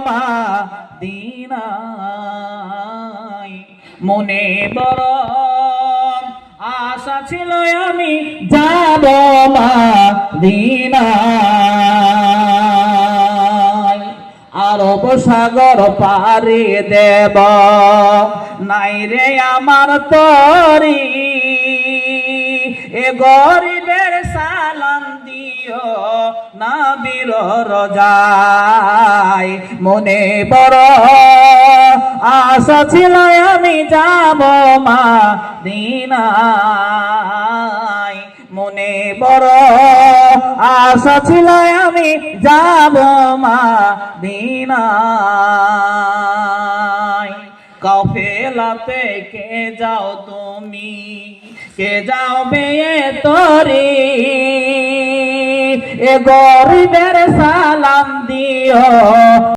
মদিনায়। মনে বড় আশা ছিল আমি যাব মদিনায়। আরব সাগর পাড়ি দেব নাই রে আমার তরি, এ গরিবের সালাম দিও নবীর রোজায়। মনে বড় আশা ছিল আমি যাব মদিনায়। মনে বড় আশা ছিল আমি যাব মদিনায়। কাফেলাতে কে যাও তুমি, কে যাও বিয়ে তরি, এ গরিবের সালাম দিও